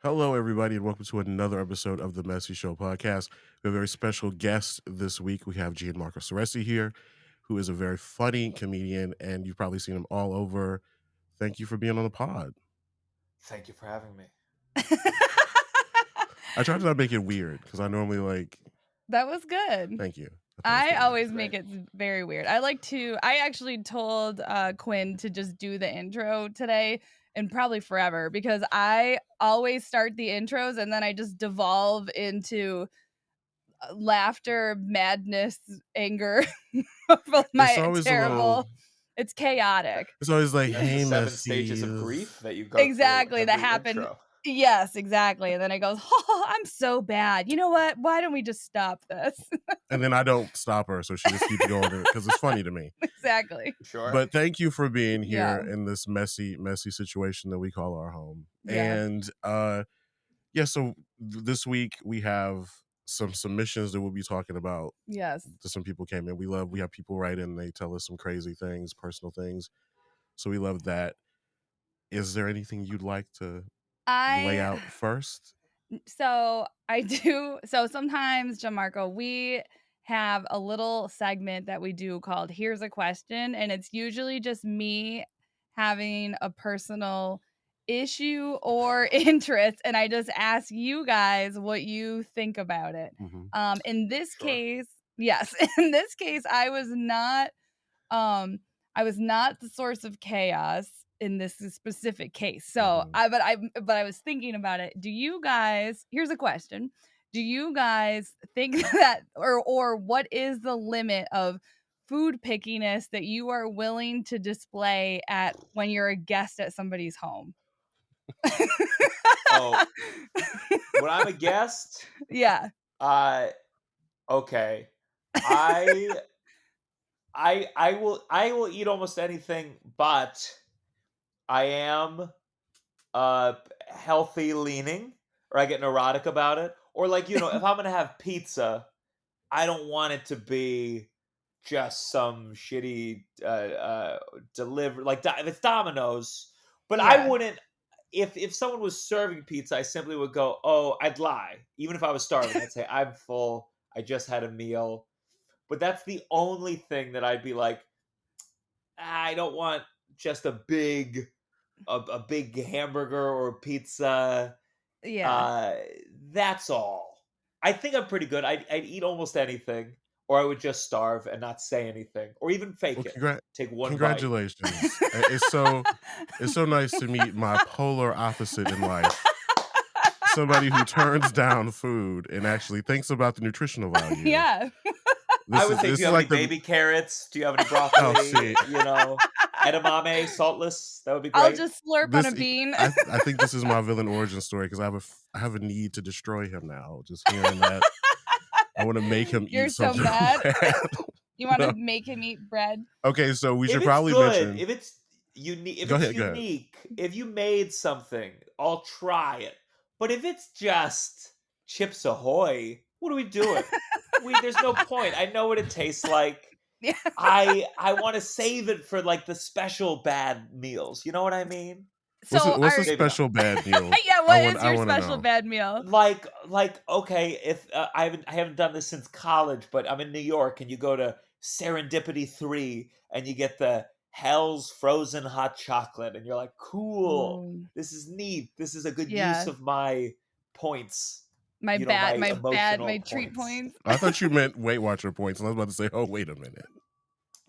Hello, everybody, and welcome to another episode of the Messy Show podcast. We have a very special guest this week. We have Gianmarco Soresi here, who is a very funny comedian, and you've probably seen him all over. Thank you for being on the pod. Thank you for having me. I try to not make it weird because I normally like. That was good. Thank you. I good. always make it very weird. I actually told Quinn to just do the intro today and probably forever because I always start the intros and then I just devolve into laughter, madness, anger. It's always terrible. It's chaotic. It's always like, That's hey, the 7 Messy. stages of grief that you go Exactly, through that every happened. intro. Yes, exactly. And then I goes, oh, I'm so bad. You know what? Why don't we just stop this? And then I don't stop her, so she just keeps going because it's funny to me. Exactly. Sure. But thank you for being here Yeah. in this messy situation that we call our home. Yeah. And so this week we have some submissions that we'll be talking about. Yes. That some people came in. We have people write in, they tell us some crazy things, personal things. So we love that. Is there anything you'd like to lay out first? So I do. So sometimes, Gianmarco, we have a little segment that we do called Here's a Question. And it's usually just me having a personal issue or interest. And I just ask you guys what you think about it. Mm-hmm. In this case, yes, in this case, I was not the source of chaos in this specific case. So but I was thinking about it. Do you guys, here's a question. Do you guys think that or what is the limit of food pickiness that you are willing to display at when you're a guest at somebody's home? Oh, when I'm a guest, yeah. Okay. I will eat almost anything, but I am healthy leaning, or I get neurotic about it. Or like, if I'm gonna have pizza, I don't want it to be just some shitty deliver, like if it's Domino's. But I wouldn't, if someone was serving pizza, I simply would go, oh, I'd lie. Even if I was starving, I'd say, I'm full, I just had a meal. But that's the only thing that I'd be like, I don't want just a big hamburger or pizza. Yeah. That's all. I think I'm pretty good. I'd eat almost anything, or I would just starve and not say anything, or even fake it. Take one congratulations. It's so nice to meet my polar opposite in life. Somebody who turns down food and actually thinks about the nutritional value. Yeah. I would think, do you have any baby carrots? Do you have any broccoli? Edamame, saltless. That would be great. I'll just slurp on a bean. I think this is my villain origin story because I have a need to destroy him now. Just hearing that, I want to make him eat something. You're so mad. You want to make him eat bread? Okay, so we should probably mention if it's unique. If it's unique, if you made something, I'll try it. But if it's just Chips Ahoy, what are we doing? There's no point. I know what it tastes like. Yeah. I want to save it for like the special bad meals. You know what I mean? So what's a special bad meal? Yeah, what is your special bad meal? Like okay, if I haven't done this since college, but I'm in New York and you go to Serendipity 3 and you get the Hell's frozen hot chocolate and you're like, cool, this is neat. This is a good use of my points. My treat points. I thought you meant Weight Watcher points, and I was about to say, oh, wait a minute.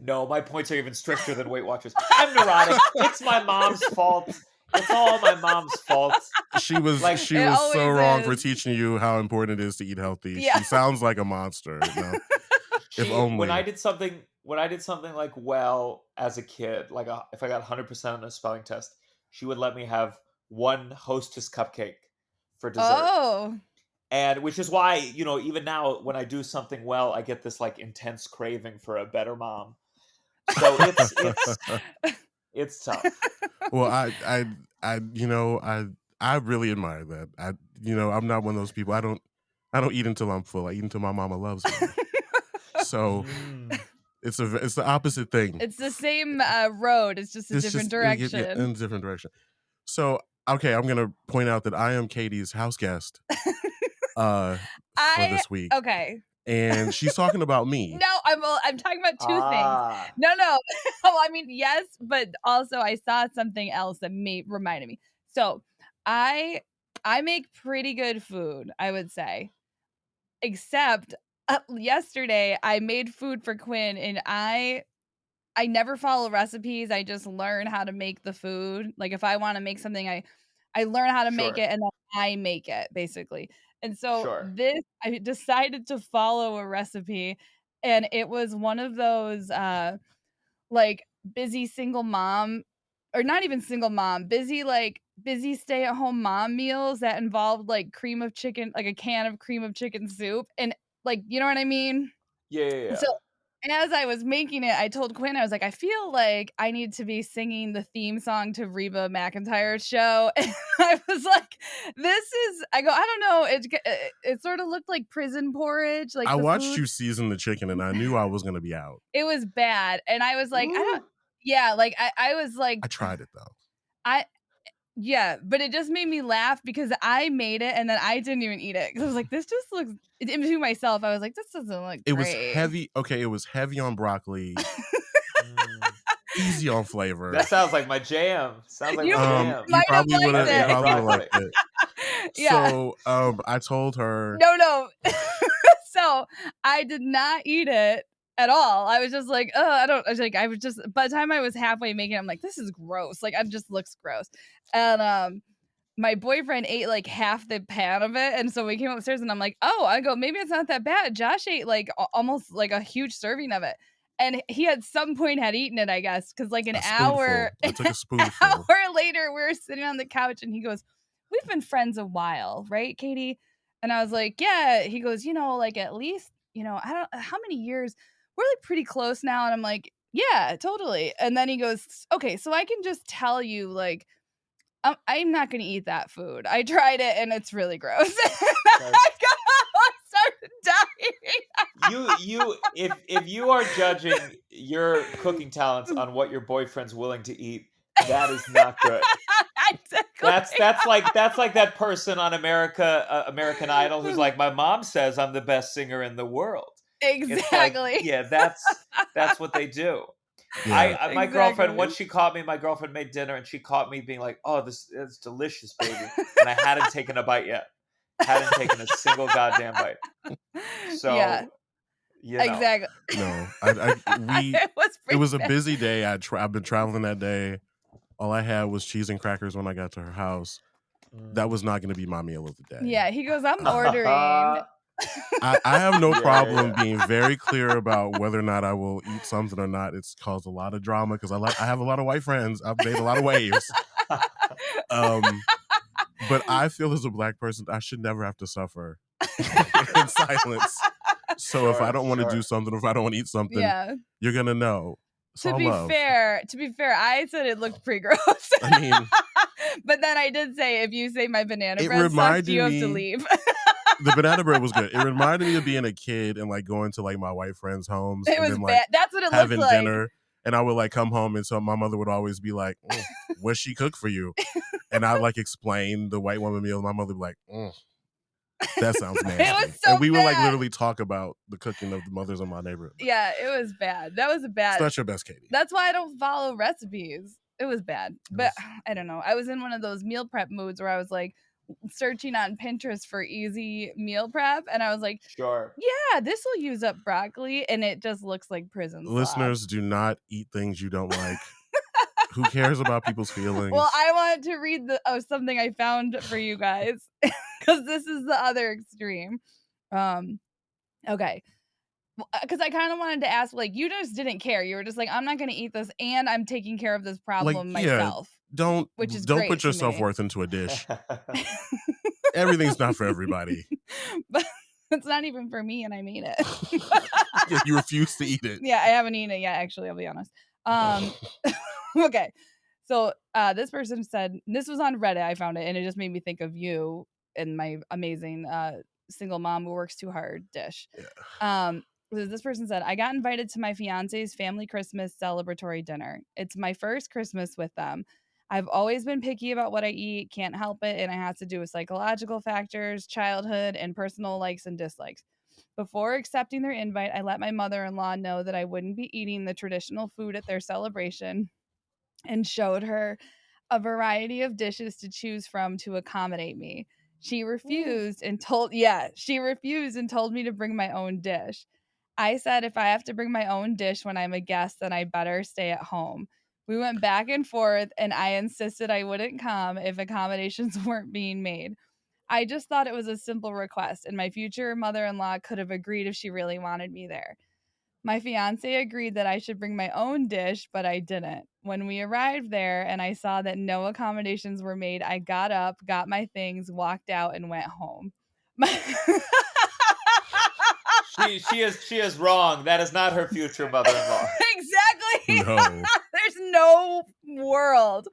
No, my points are even stricter than Weight Watchers. I'm neurotic. It's my mom's fault. It's all my mom's fault. She was so wrong for teaching you how important it is to eat healthy. Yeah. She sounds like a monster. If only. When I did something like well as a kid, like if I got 100% on a spelling test, she would let me have one Hostess cupcake for dessert. Oh. And which is why, even now when I do something well, I get this like intense craving for a better mom. So it's tough. Well, I really admire that. I'm not one of those people. I don't eat until I'm full. I eat until my mama loves me. So it's the opposite thing. It's the same road. It's just a different direction. In a different direction. So okay, I'm gonna point out that I am Katie's house guest for this week, okay. and she's talking about me. No, I'm talking about two things. Ah, No. Well, I mean, yes, but also I saw something else that reminded me. So I make pretty good food, I would say. Except yesterday I made food for Quinn, and I never follow recipes. I just learn how to make the food. Like if I want to make something, I learn how to make sure, it and then I make it basically. And so sure. this I decided to follow a recipe, and it was one of those like busy single mom, or not even single mom, busy stay-at-home mom meals that involved like cream of chicken, like a can of cream of chicken soup, and like, you know what I mean? Yeah, yeah, So, yeah. as I was making it, I told Quinn, I was like, "I feel like I need to be singing the theme song to Reba McEntire's show." And I was like, "This is," I go, "I don't know, it sort of looked like prison porridge, like I the watched food." you season the chicken, and I knew I was gonna be out. It was bad, and I was like, "I don't." Ooh. Yeah, like, I was like, I tried it though. I yeah, but it just made me laugh because I made it and then I didn't even eat it because I was like, "This just looks," to myself, I was like, "This doesn't look It was great." heavy. Okay, it was heavy on broccoli, Mm. easy on flavor. That sounds like my jam. Sounds like You my jam. You might have probably would liked have. Heavy You on it. probably would have liked broccoli. it. Yeah. So, I told her No. So, I did not eat it at all. I was just like, "Oh, I don't," I was just, by the time I was halfway making it, I'm like, "This is gross." Like, it just looks gross. And, my boyfriend ate, like, half the pan of it, and so we came upstairs, and I'm like, "Oh," I go, "Maybe it's not that bad." Josh ate, like, almost, like, a huge serving of it, and he at some point had eaten it, I guess, because like, an a hour spoonful. I took a hour spoonful. later, we were sitting on the couch, and he goes, "We've been friends a while, right, Katie?" And I was like, "Yeah." He goes, like, at least, I don't, how many years? We're, like, pretty close now." And I'm like, "Yeah, totally." And then he goes, "Okay, so I can just tell you, like, I'm not gonna eat that food. I tried it and it's really gross." That's I started dying. if you are judging your cooking talents on what your boyfriend's willing to eat, that is not good. Exactly. That's like that person on American Idol who's like, my mom says I'm the best singer in the world. It's like, Exactly. yeah, that's what they do. Yeah. My girlfriend, Exactly. once she caught me, my girlfriend made dinner and she caught me being like, "Oh, this is delicious, baby," and I hadn't taken a bite yet, hadn't taken a single goddamn bite. Yeah, So you know, exactly. No. It was It pretty was a bad. busy day. I've been traveling that day. All I had was cheese and crackers when I got to her house. That Mm. was not gonna be my meal of the day. Yeah, he goes, "I'm Um, ordering." I have no Yeah, yeah, problem yeah. being very clear about whether or not I will eat something or not. It's caused a lot of drama because I have a lot of white friends. I've made a lot of waves. Um, but I feel as a black person, I should never have to suffer in silence. So if I Sure, don't want to do sure. something, if I don't want to eat something, Yeah. you're gonna know. It's To all be love. fair, I said it looked pretty gross. I mean, But then I did say, if you say my banana it bread sucks, reminded you have to me. leave. The banana bread was good. It reminded me of being a kid and like going to like my white friends' homes It and was then like bad. That's what it looked having like. dinner. And I would like come home and so my mother would always be like, "What's she cook for you?" And I like explain the white woman meal. My mother would be like, "That sounds It was nasty." so And we would like bad. literally talk about the cooking of the mothers in my neighborhood. But Yeah, it was bad. That was it's bad. not your best, Katie. That's why I don't follow recipes. It was bad. But It's- I don't know. I was in one of those meal prep moods where I was like searching on Pinterest for easy meal prep. And I was like, Sure. yeah, this will use up broccoli. And it just looks like prison slop. Listeners, do not eat things you don't like. Who cares about people's feelings? Well, I wanted to read something I found for you guys because this is the other extreme. Okay. Because I kind of wanted to ask, like, you just didn't care. You were just like, I'm not going to eat this, and I'm taking care of this Like, problem yeah, myself, don't which is put great your to self me. worth into a dish. Everything's not for everybody. But it's not even for me, and I made it. Yeah, you refuse to eat it. Yeah, I haven't eaten it yet, actually, I'll be honest. Okay. So this person said, this was on Reddit, I found it, and it just made me think of you and my amazing single mom who works too hard dish. Yeah. This person said, I got invited to my fiance's family Christmas celebratory dinner. It's my first Christmas with them. I've always been picky about what I eat, can't help it, and it has to do with psychological factors, childhood, and personal likes and dislikes. Before accepting their invite, I let my mother-in-law know that I wouldn't be eating the traditional food at their celebration and showed her a variety of dishes to choose from to accommodate me. She refused and told me to bring my own dish. I said if I have to bring my own dish when I'm a guest, then I better stay at home. We went back and forth, and I insisted I wouldn't come if accommodations weren't being made. I just thought it was a simple request, and my future mother in law could have agreed if she really wanted me there. My fiance agreed that I should bring my own dish, but I didn't. When we arrived there and I saw that no accommodations were made, I got up, got my things, walked out, and went home. She is wrong. That is not her future mother-in-law. Exactly. No. There's no world.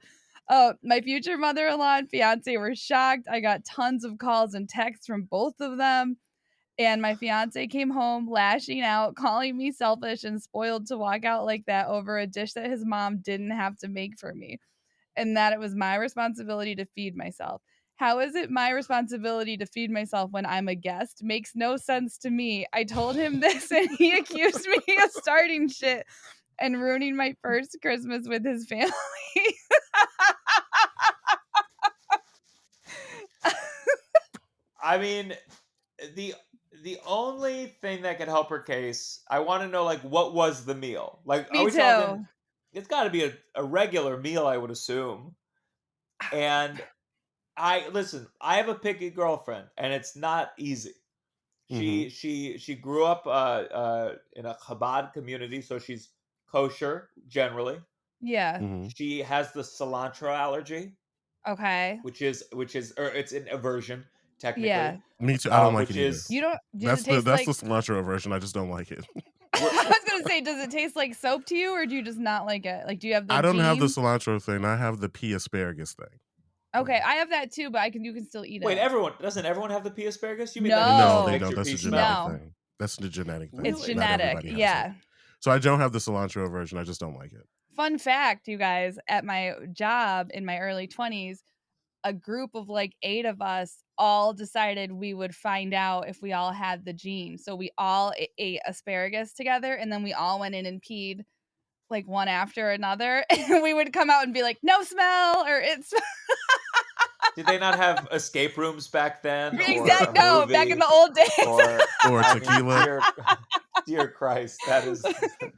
My future mother-in-law and fiance were shocked. I got tons of calls and texts from both of them. And my fiance came home lashing out, calling me selfish and spoiled to walk out like that over a dish that his mom didn't have to make for me, and that it was my responsibility to feed myself. How is it my responsibility to feed myself when I'm a guest? Makes no sense to me. I told him this and he accused me of starting shit and ruining my first Christmas with his family. I mean, the the only thing that could help her case, I want to know, like, what was the meal? Like, are Me we talking? too. It's got to be a regular meal, I would assume. And I listen. I have a picky girlfriend, and it's not easy. Mhm. She grew up in a Chabad community, so she's kosher generally. Yeah. Mhm. She has the cilantro allergy, Okay. which is or it's an aversion technically, Yeah. Me too. I don't like which it either. You don't does That's it the taste that's like the cilantro version. I just don't like it. we're, I was gonna say, does it taste like soap to you, or do you just not like it? Like, do you have the I don't have the gene? cilantro thing. I have the pea asparagus thing. Okay, I have that too, but you can still eat wait. it. Everyone doesn't everyone have the pea asparagus? You mean like it No, just they No. makes don't. your That's pea a genetic smell? No. thing. That's a genetic thing. It's Really? Not genetic. everybody has it. Yeah. So I don't have the cilantro version. I just don't like it. Fun fact, you guys, at my job in my early 20s, a group of like 8 of us all decided we would find out if we all had the gene. So we all ate asparagus together, and then we all went in and peed like one after another, and we would come out and be like, "No smell," or "It's Did they not have escape rooms back then, or exact a no, back in movie, the old days." or Or I mean, tequila. dear Christ, that is.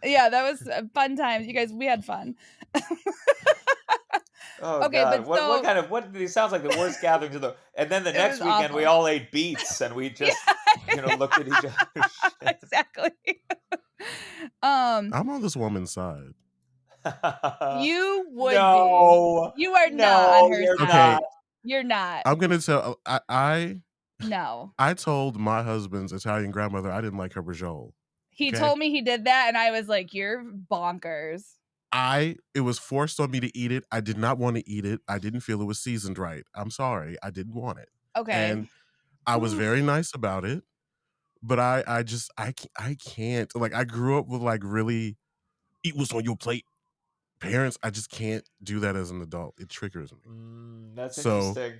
Yeah, that was fun times. You guys, we had fun. Oh Okay, but God, what so kind of what? It sounds like the worst gatherings of the. And then the it was next weekend we awful. all ate beets and we Yeah. just looked at each other. Exactly. Um, I'm on this woman's side. you would be. No, You are not on no, her you're Okay, side. not. You're not. I'm gonna tell. No. I told my husband's Italian grandmother I didn't like her brajol. He Okay, told me he did that, and I was like, "You're bonkers." it was forced on me to eat it. I did not want to eat it. I didn't feel it was seasoned right. I'm sorry. I didn't want it. Okay. And I was very nice about it, but I can't. Like I grew up with like really eat what's on your plate parents. I just can't do that as an adult. It triggers me. That's So interesting.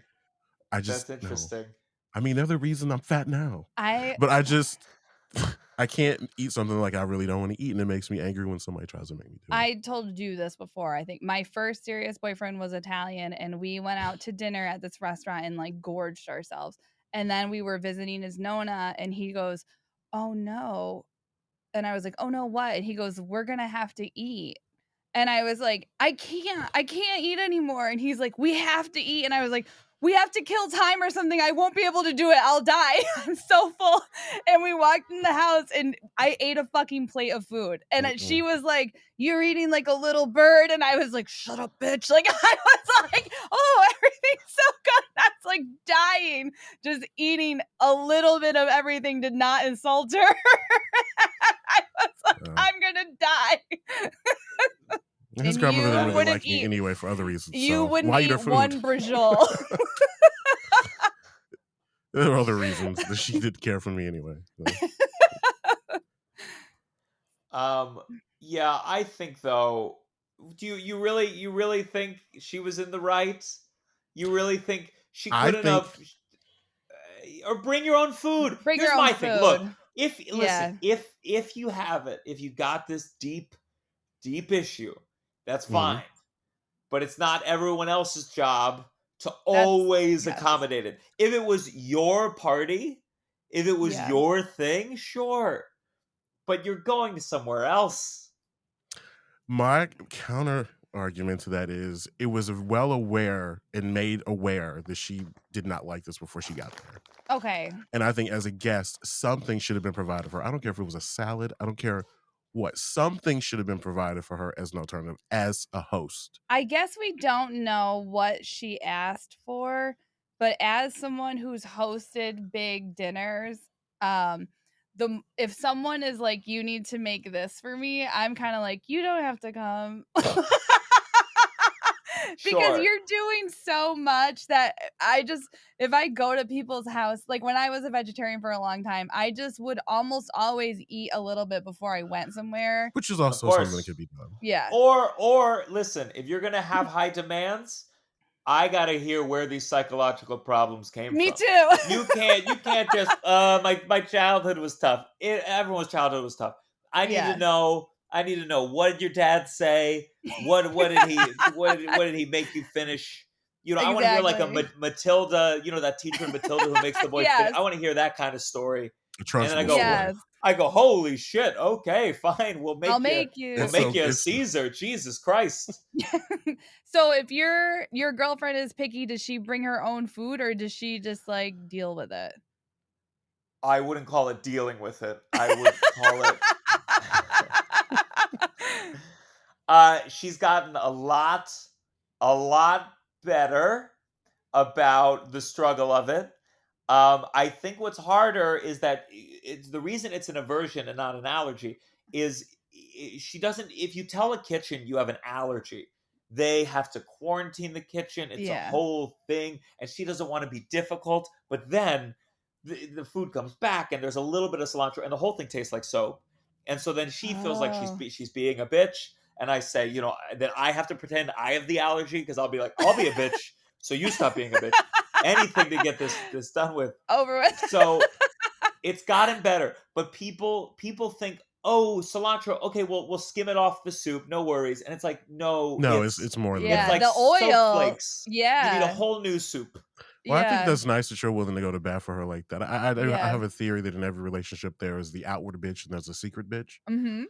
I just That's no. interesting. I mean, they're the reason I'm fat now. I But I just I can't eat something like I really don't want to eat, and it makes me angry when somebody tries to make me do it. I told you this before. I think my first serious boyfriend was Italian, and we went out to dinner at this restaurant and like gorged ourselves. And then we were visiting his Nona, and he goes, "Oh no." And I was like, "Oh no, what?" And he goes, "We're gonna have to eat." And I was like, I can't eat anymore." And he's like, "We have to eat." And I was like, "We have to kill time or something. I won't be able to do it. I'll die. I'm so full." And we walked in the house and I ate a fucking plate of food. And she was like, "You're eating like a little bird." And I was like, "Shut up, bitch." Like I was like, "Oh, everything's so good." I was like dying. Just eating a little bit of everything did not insult her. I was like, "I'm gonna die." His And grandmother didn't you really wouldn't like me eat anyway for other reasons. you So wouldn't why eat her eat food? one brajol. There are other reasons that she didn't care for me anyway. So. Yeah, I think though Do you really think she was in the right? You really think she I couldn't think have? Or bring your own food. Bring your Here's own my thing. Look, food. if listen, Yeah, if you have it, if you got this deep issue, that's mhm. fine. But it's not everyone else's job to that's always yes, accommodate it. If it was your party, if it was yeah. your thing, sure. But you're going to somewhere else. My counter argument to that is it was well aware and made aware that she did not like this before she got there. Okay. And I think as a guest, something should have been provided for her. I don't care if it was a salad. I don't care what. Something should have been provided for her as an alternative, as a host. I guess we don't know what she asked for, but as someone who's hosted big dinners, um, if someone is like, "You need to make this for me," I'm kind of like, "You don't have to come." Because Sure. you're doing so much that I just if I go to people's house, like when I was a vegetarian for a long time, I just would almost always eat a little bit before I went somewhere. Which is Of also something that course. could be done. Yeah. Or listen, if you're gonna have high demands, I gotta hear where these psychological problems came Me from. too. You can't just my childhood was tough. Everyone's childhood was tough. I need to Yeah. know. I need to know, what did your dad say? What did he make you finish? I want to hear like a Exactly. Matilda. That teacher in Matilda who makes the boy finish. Yes. I want to hear that kind of story. A And then I Trunchbull go, story. Yes. I go, holy shit. Okay, fine. I'll make We'll you. It's make so you a it's Caesar. Jesus Christ. So if your girlfriend is picky, does she bring her own food or does she just like deal with it? I wouldn't call it dealing with it. I would call it. She's gotten a lot better about the struggle of it. I think what's harder is that it's the reason it's an aversion and not an allergy is she doesn't. If you tell a kitchen you have an allergy, they have to quarantine the kitchen. It's a Yeah. whole thing, and she doesn't want to be difficult. But then the food comes back, and there's a little bit of cilantro, and the whole thing tastes like soap. And so then she feels like Oh. she's being a bitch, and I say, then I have to pretend I have the allergy because I'll be like, I'll be a bitch, so you stop being a bitch. Anything to get this done with. Over with. So it's gotten better, but people think, oh, cilantro, okay, we'll skim it off the soup, no worries. And it's like, no, no, it's it's more than it's Yeah, that. like the soap oil. flakes. You need a Yeah. whole new soup. Well, I think Yeah. that's nice that you're willing to go to bat for her like that. I Yeah. have a theory that in every relationship there is the outward bitch and there's a secret bitch, Mhm.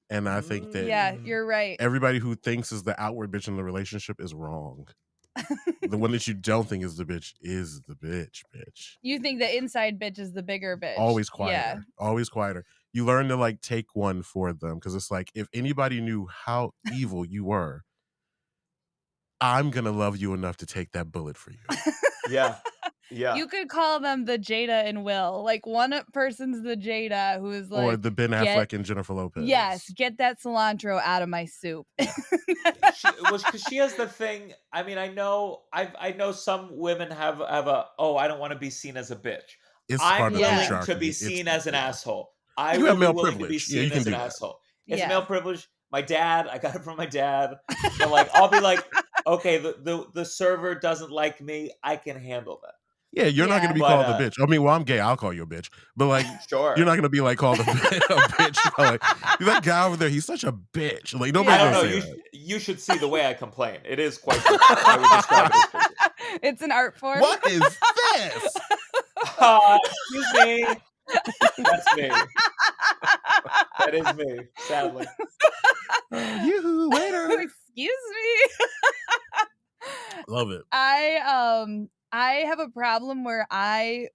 and I think that Yeah, Mm. you're right. everybody who thinks is the outward bitch in the relationship is wrong. The one that you don't think is the bitch is the bitch. You think the inside bitch is the bigger bitch. Always Yeah. quieter. Always quieter. You learn to like take one for them because it's like if anybody knew how evil you were, I'm gonna love you enough to take that bullet for you. Yeah. Yeah. You could call them the Jada and Will. Like one person's the Jada who is Or like, the Ben get Affleck and Jennifer Lopez. yes, get that cilantro out of my soup. Because she has the thing. I mean, I know some women have a, oh, I don't want to be seen as a bitch. It's part I'm of the Yeah. willing to be patriarchy. seen as an asshole. I You have will be male willing to be privilege. Yeah, you seen can as an do that. asshole. It's Yeah. male privilege. My dad, I got it from my dad. But like, I'll be like, okay, the server doesn't like me. I can handle that. Yeah, you're not gonna Yeah. be But called a bitch. I mean, well, I'm gay. I'll call you a bitch. But like, you're sure. not gonna be like called a bitch. Like that guy over there, he's such a bitch. Like I nobody's don't gonna know. say You that. you should see the way I complain. It is quite bitchy. I would describe it as bitchy. It's an art form. What is this? Excuse me. That's me. That is me, sadly. You waiter. Excuse me. Love it. I have a problem where my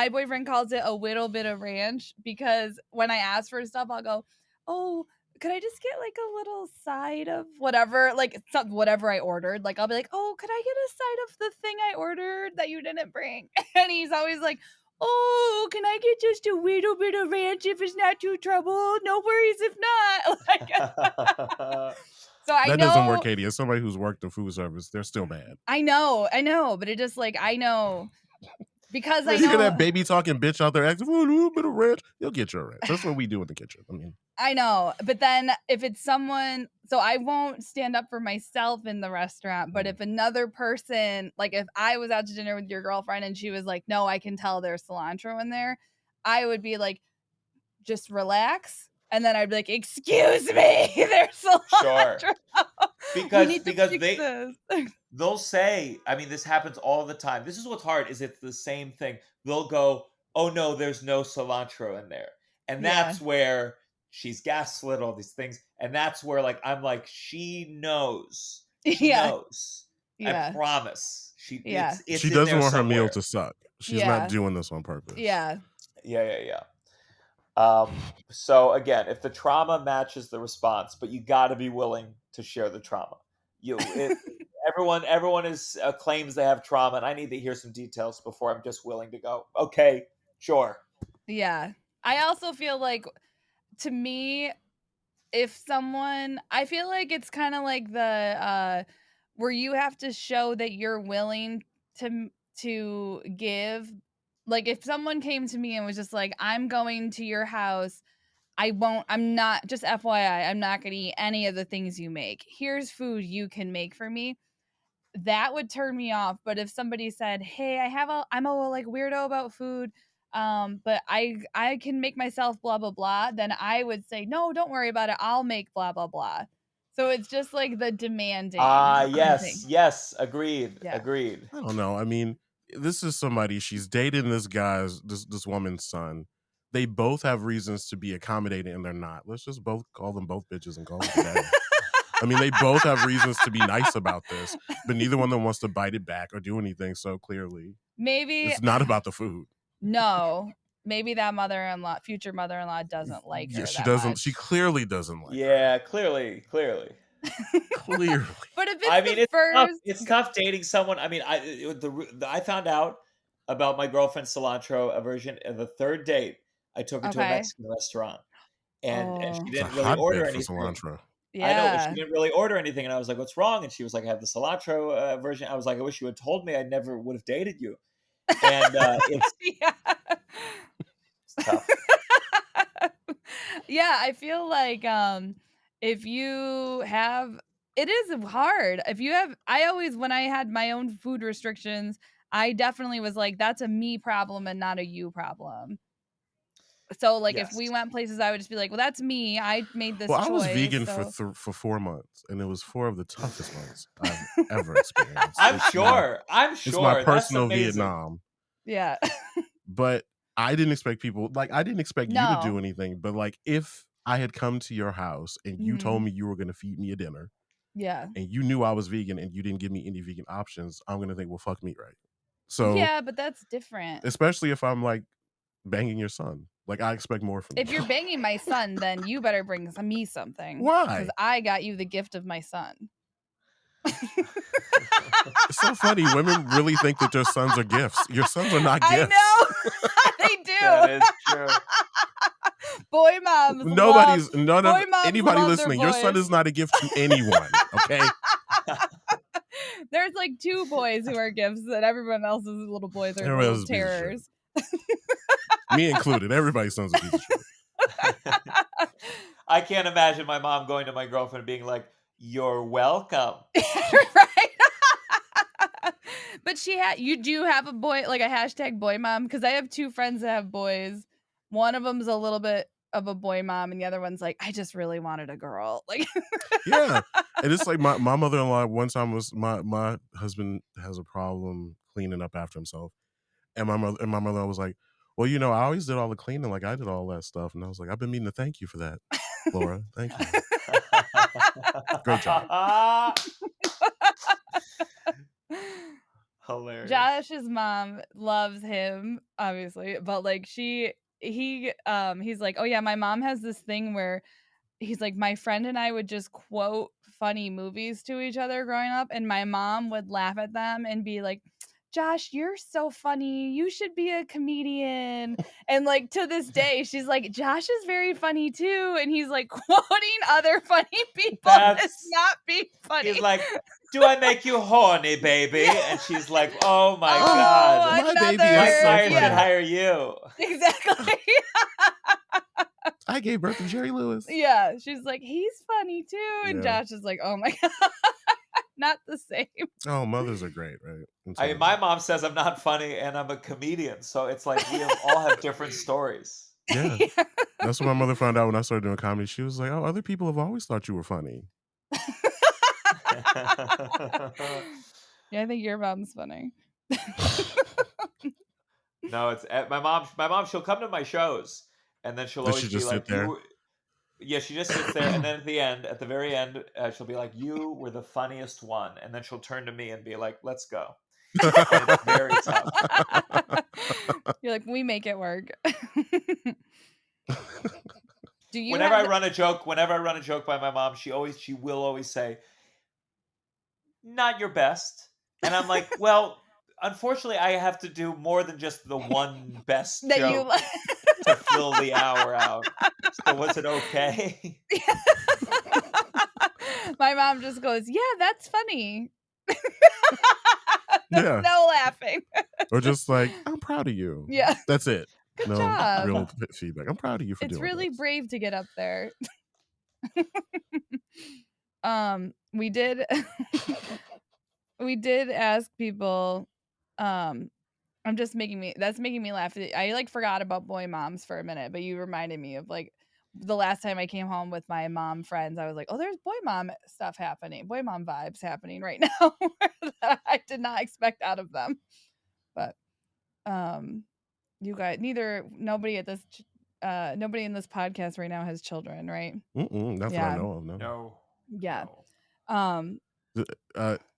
boyfriend calls it a little bit of ranch because when I ask for stuff, I'll go, "Oh, could I just get like a little side of whatever, like whatever I ordered?" Like I'll be like, "Oh, could I get a side of the thing I ordered that you didn't bring?" And he's always like, "Oh, can I get just a little bit of ranch if it's not too trouble? No worries if not." Like, so I That doesn't work, know, Katie. As somebody who's worked in food service, they're still mad. I know, but it just like I know because I You hear know that baby talking bitch out there acting for a little bit of ranch, you'll get your ranch. That's what we do in the kitchen. I mean, I know, but then if it's someone, so I won't stand up for myself in the restaurant, but if another person, like if I was out to dinner with your girlfriend and she was like, no, I can tell there's cilantro in there, I would be like, just relax. And then I'd be like, excuse me, there's Sure. cilantro. We Because need to fix this. they'll say, I mean, this happens all the time. This is what's hard, is it's the same thing. They'll go, oh no, there's no cilantro in there. And Yeah. that's where she's gaslit, all these things. And that's where like I'm like, she knows. She Yeah. knows. I Yeah. promise. Yeah. It's She in doesn't there want her meal somewhere. to suck. She's not Yeah. doing this on purpose. Yeah. Yeah. So again, if the trauma matches the response, but you got to be willing to share the trauma. Everyone is claims they have trauma, and I need to hear some details before I'm just willing to go, okay, sure. Yeah. I also feel like, to me, if someone, I feel like it's kind of like the where you have to show that you're willing to give. Like if someone came to me and was just like, I'm going to your house, I'm not, just FYI, I'm not going to eat any of the things you make. Here's food you can make for me. That would turn me off. But if somebody said, hey, I'm a like weirdo about food, but I can make myself blah blah blah, then I would say, no, don't worry about it, I'll make blah blah blah. So it's just like the demanding, I think. Yes, agreed. Yeah. Agreed. I don't know. I mean, this is somebody, she's dating this woman's son. They both have reasons to be accommodating and they're not. Let's just both call them both bitches and call it a day. I mean, they both have reasons to be nice about this, but neither one of them wants to bite it back or do anything. So clearly, Maybe it's not about the food. No, maybe that future mother-in-law doesn't like her. Yeah, she that doesn't. much. She clearly doesn't like her. Yeah, clearly. Clearly. But if it's I mean, the first, it's tough dating someone. I mean, I found out about my girlfriend's cilantro aversion in the third date. I took her to a okay, Mexican restaurant, and oh, she It's a didn't really order hotbed for anything. cilantro. I know, but yeah, she didn't really order anything, and I was like, "What's wrong?" And she was like, "I have the cilantro version." I was like, "I wish you had told me. I never would have dated you." And yeah. it's tough. Yeah, I feel like if you have, it is hard. If you have, I always, when I had my own food restrictions, I definitely was like, that's a me problem and not a you problem. So like if we Yes. went places, I would just be like, well, that's me. I made this Well, I choice. was vegan so. for 4 months, and it was 4 of the toughest months I've ever experienced. I'm It's sure. It's my That's personal amazing. Vietnam. Yeah. But I didn't expect people, like, I didn't expect you to do No. anything, but like if I had come to your house and you told Mhm. me you were going to feed me a dinner Yeah. and you knew I was vegan and you didn't give me any vegan options, I'm going to think, well, fuck me, right? So, Yeah, but that's different. especially if I'm like banging your son, like I expect more from If you. you're banging my son, then you better bring me something. Why? Because I got you the gift of my son. It's so funny. Women really think that their sons are gifts. Your sons are not gifts. I know. They do. That is true. Boy moms. None of anybody love listening. their Your son boys. is not a gift to anyone. Okay. There's like 2 boys who are gifts, and everyone else's little boys are Everyone little else is a piece of shit. terrors. Me included. Everybody's son's a piece of shit. I can't imagine my mom going to my girlfriend and being like, "You're welcome." Right. But you do have a boy, like a hashtag boy mom, because I have 2 friends that have boys. One of them's a little bit of a boy mom, and the other one's like, I just really wanted a girl. Like, Yeah. And it's like my mother-in-law one time was my husband has a problem cleaning up after himself. And my mother was like, well, you know, I always did all the cleaning, like I did all that stuff. And I was like, I've been meaning to thank you for that, Laura. Thank you. Great job. Hilarious. Josh's mom loves him, obviously, but like he's like, oh yeah, my mom has this thing where he's like, my friend and I would just quote funny movies to each other growing up, and my mom would laugh at them and be like, Josh, you're so funny. You should be a comedian. And like to this day, she's like, Josh is very funny too. And he's like quoting other funny people that's not being funny. He's like, do I make you horny, baby? Yeah. And she's like, oh my God. My baby is so Mike Myers funny. should hire you. Exactly. I gave birth to Jerry Lewis. Yeah, she's like, he's funny too. And Yeah. Josh is like, oh my God, not the same. Oh, mothers are great, right? I mean, my mom says I'm not funny and I'm a comedian. So it's like we all have different stories. Yeah. That's what my mother found out when I started doing comedy. She was like, oh, other people have always thought you were funny. Yeah, I think your mom's funny. No, it's my mom. My mom, she'll come to my shows and then she'll Does she always be just sit like, there? Yeah, she just sits there, and then at the very end, she'll be like, "You were the funniest one," and then she'll turn to me and be like, "Let's go." And it's very tough. You're like, we make it work. Do you Whenever I run a joke by my mom, she will always say, "Not your best," and I'm like, "Well, unfortunately, I have to do more than just the one best that joke to fill the hour out." So was it okay? My mom just goes, "Yeah, that's funny." Yeah. No laughing. Or just like, I'm proud of you. Yeah. That's it. Good No job. real feedback. I'm proud of you for It's doing really this. brave to get up there. We did we did ask people, that's making me laugh. I like forgot about boy moms for a minute, but you reminded me of like the last time I came home with my mom friends. I was like, oh, there's boy mom stuff happening, boy mom vibes happening right now that I did not expect out of them. But you guys, nobody in this podcast right now has children, right? Not that I know of. No. Yeah. No.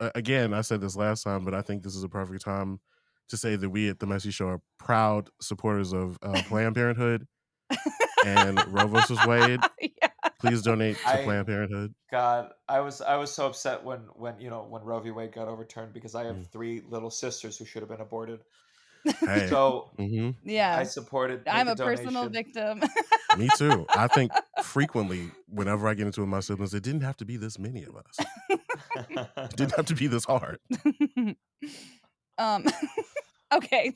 Again, I said this last time, but I think this is a perfect time to say that we at the Messy Show are proud supporters of Planned Parenthood and Roe vs. Wade. Yeah. Please donate to Planned Parenthood. God, I was so upset when Roe v. Wade got overturned because I have 3 little sisters who should have been aborted. Hey. So yeah, I supported. I'm a personal victim. Me too. I think frequently, whenever I get into it with my siblings, it didn't have to be this many of us. It didn't have to be this hard. Okay.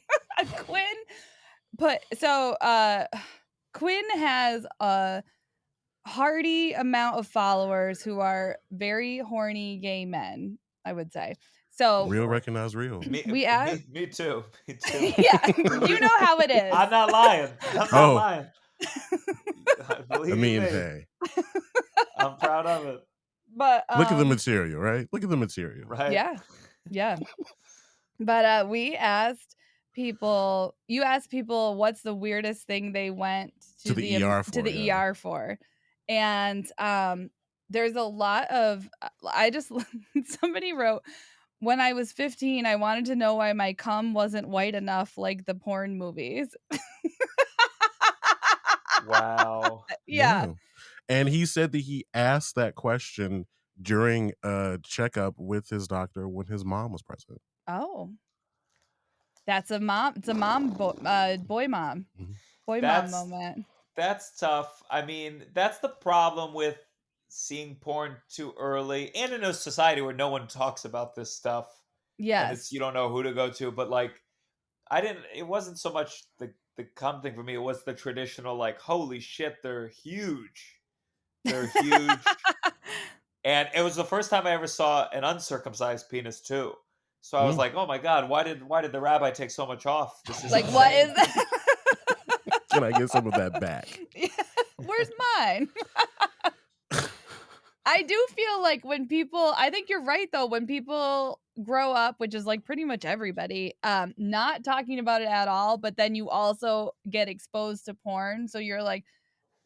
Quinn has a hearty amount of followers who are very horny gay men, I would say. So real recognize real. Me too. Me too. Yeah, you know how it is. I'm not lying. Lying. Believe me. Hey. I'm proud of it. But look at the material, right? Look at the material. Right. Yeah. But we asked people. You asked people what's the weirdest thing they went to the ER for, and there's a lot of. Somebody wrote, when I was 15, I wanted to know why my cum wasn't white enough like the porn movies. Wow. Yeah. And he said that he asked that question during a checkup with his doctor when his mom was present. Oh. That's a mom. It's a mom, boy mom. Boy mom moment. That's tough. I mean, that's the problem with seeing porn too early and in a society where no one talks about this stuff. Yes. And you don't know who to go to. But like, it wasn't so much the cum thing for me. It was the traditional, like, holy shit, they're huge. They're huge. And it was the first time I ever saw an uncircumcised penis too. So I was like, oh my God, why did the rabbi take so much off? This is like, insane. what is that? Can I get some of that back? Where's mine? I do feel like I think you're right though, when people grow up, which is like pretty much everybody, not talking about it at all, but then you also get exposed to porn. So you're like,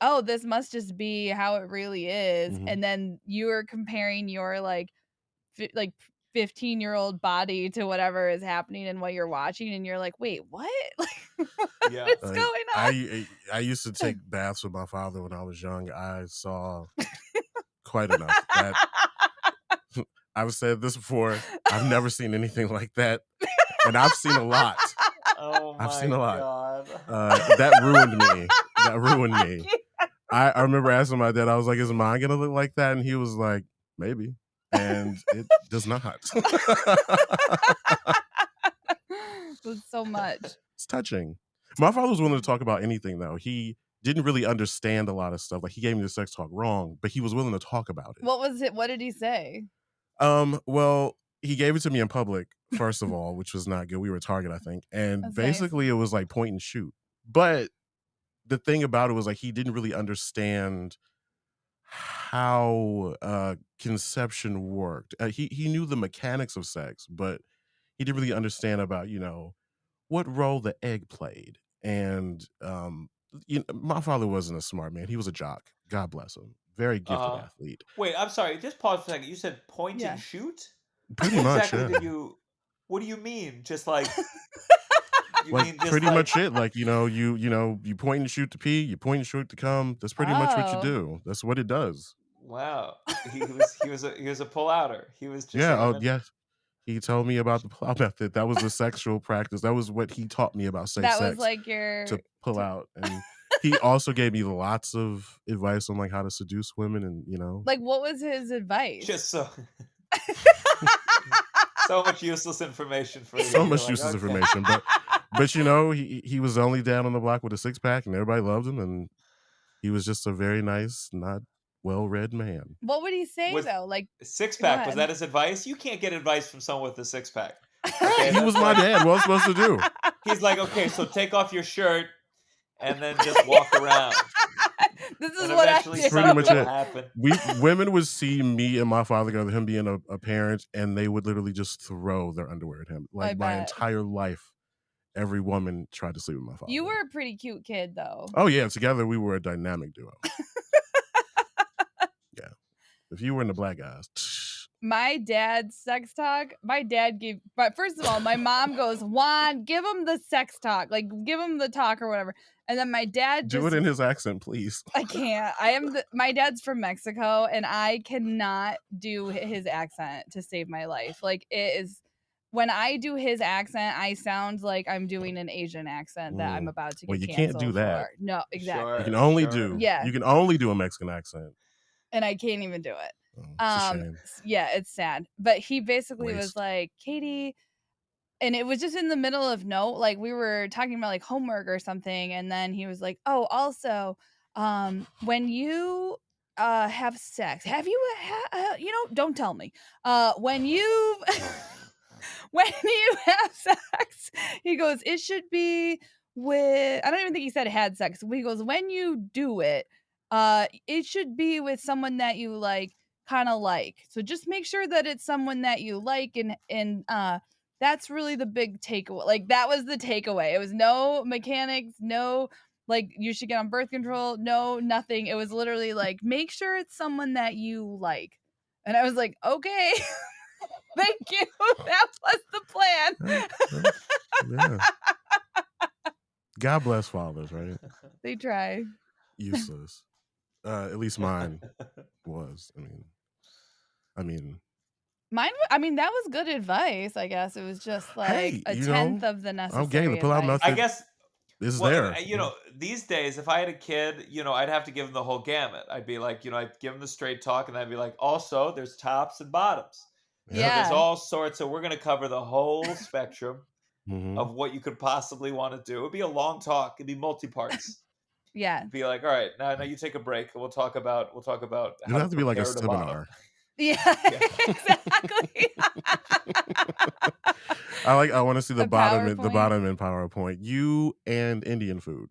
oh, this must just be how it really is. And then you're comparing your like 15-year-old body to whatever is happening and what you're watching, and you're like, wait, what? What's going on? I used to take baths with my father when I was young. I saw quite enough. I've said this before. I've never seen anything like that, and I've seen a lot. Oh my I've seen a lot. God. That ruined me. I remember asking my dad, I was like, is mine gonna look like that? And he was like, maybe. And it does not. It's so much. It's touching. My father was willing to talk about anything, though. He didn't really understand a lot of stuff. Like, he gave me the sex talk wrong, but he was willing to talk about it. What was it? What did he say? Well, he gave it to me in public, first of all, which was not good. We were at Target, I think. And That's nice. basically it was like point and shoot. But the thing about it was like he didn't really understand how conception worked. He knew the mechanics of sex, but he didn't really understand about, what role the egg played. And my father wasn't a smart man. He was a jock. God bless him. Very gifted Uh-huh. athlete. Wait, I'm sorry. Just pause for a second. You said point and Yeah. shoot? Pretty What much, exactly yeah. did you? What do you mean? Just like you Like mean just pretty like much it. Like, you point and shoot to pee, you point and shoot to come. That's pretty much what you Oh. do. That's what it does. wow? He was a pull outer. He was just Yeah. Oh, aiming. yeah. He told me about the plow method. That was the sexual practice. That was what he taught me about safe That was sex, like your to pull out. And he also gave me lots of advice on like how to seduce women and, like what was his advice? Just so much useless information for you. so You're much like, useless okay. information. But he was only down on the block with a six pack and everybody loved him, and he was just a very nice, not well read man. What would he say Was though? Like, six go pack? Was ahead. that his advice? You can't get advice from someone with a six pack. Okay, He was that's my like dad. What was I supposed to do? he's like, okay, so take off your shirt and then just walk around, This is and what I eventually do. Pretty much something will it. happen. Women would see me and my father together, him being a parent, and they would literally just throw their underwear at him. I Like my bet. entire life, every woman tried to sleep with my father. You were a pretty cute kid though. Oh yeah, together we were a dynamic duo. Yeah. If you were in the black guys, My dad's sex talk, but first of all, my mom goes, Juan, give him the sex talk, like give him the talk or whatever. And then my dad do it in his accent, please. I can't. My dad's from Mexico and I cannot do his accent to save my life. Like it is, when I do his accent, I sound like I'm doing an Asian accent that I'm about to Well, get you can't do canceled that. for. No, exactly. You can Sure, only sure. Yeah. you can only do a Mexican accent. And I can't even do it. It's a shame. Yeah, it's sad. But he basically was Waste. like, Katie, and it was just in the middle of like we were talking about like homework or something, and then he was like, oh, also, when you have sex, have you don't tell me. When you when you have sex, he goes, it should be with, I don't even think he said had sex. He goes, when you do it, it should be with someone that you like, kind of like. So just make sure that it's someone that you like, and that's really the big takeaway. Like that was the takeaway. It was no mechanics, no like you should get on birth control, no nothing. It was literally like make sure it's someone that you like. And I was like, okay. Thank you. That was the plan. Yeah. God bless fathers, right? They try. Useless. At least mine was. I mean, Mine, that was good advice, I guess. It was just like hey, a tenth of the I'm gay. necessary The pull-out advice. I method guess is well, there. these days, if I had a kid, I'd have to give him the whole gamut. I'd be like, I'd give him the straight talk, and I'd be like, also, there's tops and bottoms. So there's Yeah. all sorts. So we're going to cover the whole spectrum Mhm. of what you could possibly want to do. It'd be a long talk. It'd be multi-parts. Yeah. It'd be like, all right, now you take a break, and we'll talk about It how would to have to be like a prepare to bottom. seminar. Yeah, exactly. I want to see the A bottom in PowerPoint. PowerPoint. You and Indian food.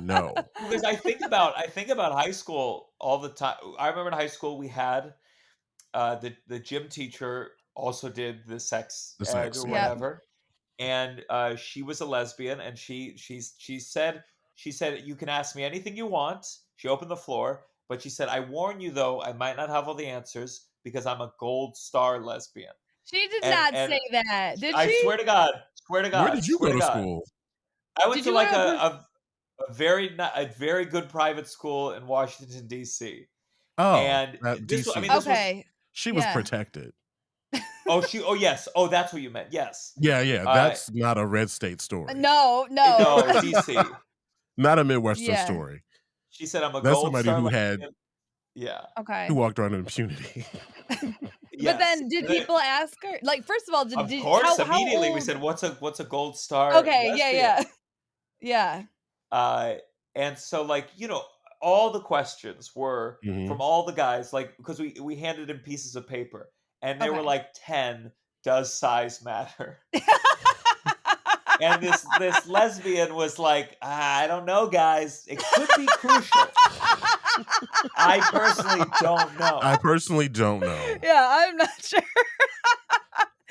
No. Because I think about high school all the time. I remember in high school we had the gym teacher also did the sex The ed sex, or yeah. whatever, and she was a lesbian, and she said you can ask me anything you want. She opened the floor, but she said, I warn you though, I might not have all the answers because I'm a gold star lesbian. She did And not say that, did I she? swear to God, Where did you go to school? I went Did to you like have a very good private school in Washington D.C. Oh, And that this DC. this was Okay. She was Yeah. protected. oh yes, that's what you meant. Yes. Yeah. That's not a red state story. No. No, DC. Not a Midwestern Yeah. story. She said I'm a That's gold somebody star who lesbian. Yeah. Okay. who walked around in impunity. But then did people ask her? Like, first of all, Of did course, how immediately we old? said, "What's a gold star Okay, lesbian?" yeah. Uh, And so, like, all the questions were from Mhm. all the guys, like, because we handed in pieces of paper, and there were Okay. like 10. Does size matter? And this lesbian was like, I don't know, guys. It could be crucial. I personally don't know. I personally don't know. Yeah, I'm not sure.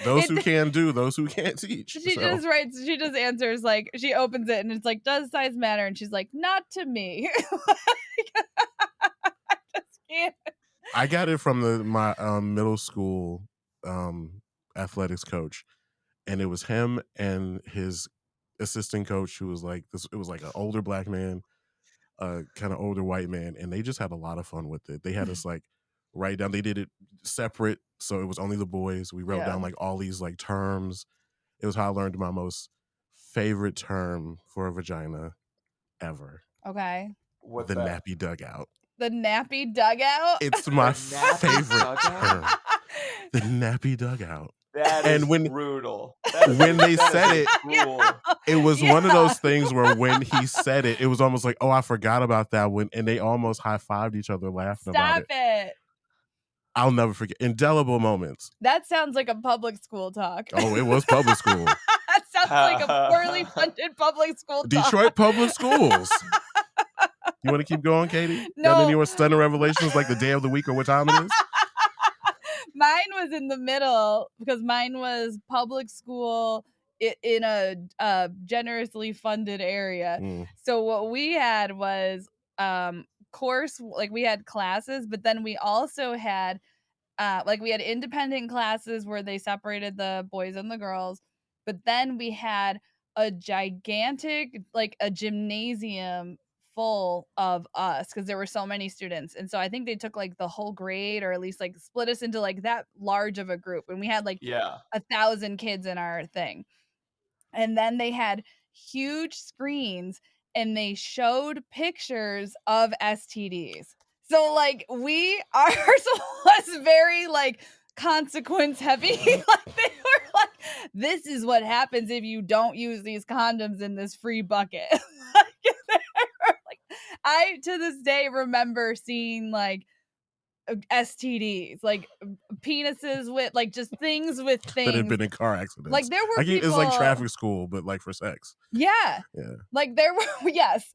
Those who It can do, those who can't teach. She So just writes, she just answers, like, she opens it and it's like, does size matter? And she's like, not to me. Like, I just can't. I got it from my middle school athletics coach, and it was him and his assistant coach who was like this. It was like an older black man, kind of older white man, and they just had a lot of fun with it. They had us like write down. They did it separate, so it was only the boys. We wrote Yeah. down like all these like terms. It was how I learned my most favorite term for a vagina ever: Okay. What's the that? nappy dugout. The nappy dugout. It's The my nappy favorite term. dugout? The nappy dugout. That is And brutal. That is when they that said is it, cruel. it was one of Yeah. those things where when he said it, it was almost like, oh, I forgot about that one. And they almost high-fived each other laughing about Stop it. it. I'll never forget. Indelible moments. That sounds like a public school talk. Oh, it was public school. That sounds like a poorly funded public school talk. Detroit Public Schools. You want to keep going, Katie? Got any No. more stunning revelations like the day of the week or what time it is? Mine was in the middle because mine was public school in a generously funded area. Mm. So what we had was course, like we had classes, but then we also had like we had independent classes where they separated the boys and the girls, but then we had a gigantic, like a gymnasium full of us because there were so many students. And so I think they took like the whole grade or at least like split us into like that large of a group. And we had like Yeah. 1,000 kids in our thing. And then they had huge screens and they showed pictures of STDs. So like ours was very like consequence heavy. Like they were like, this is what happens if you don't use these condoms in this free bucket. Like, I to this day remember seeing like STDs, like penises with like just things with That had things. been in car accidents. Like there were Like people. it's like traffic school, but like for sex. Yeah. Yeah. Like there were yes,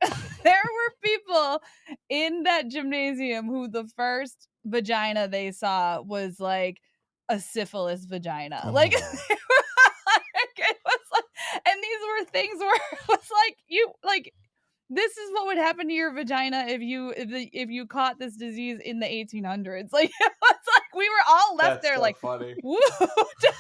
there were people in that gymnasium who the first vagina they saw was like a syphilis vagina. Oh. Like, they were like it was like, and these were things where it was like you like this is what would happen to your vagina if you caught this disease in the 1800s. Like it was like we were all left That's there so like, funny. woo, don't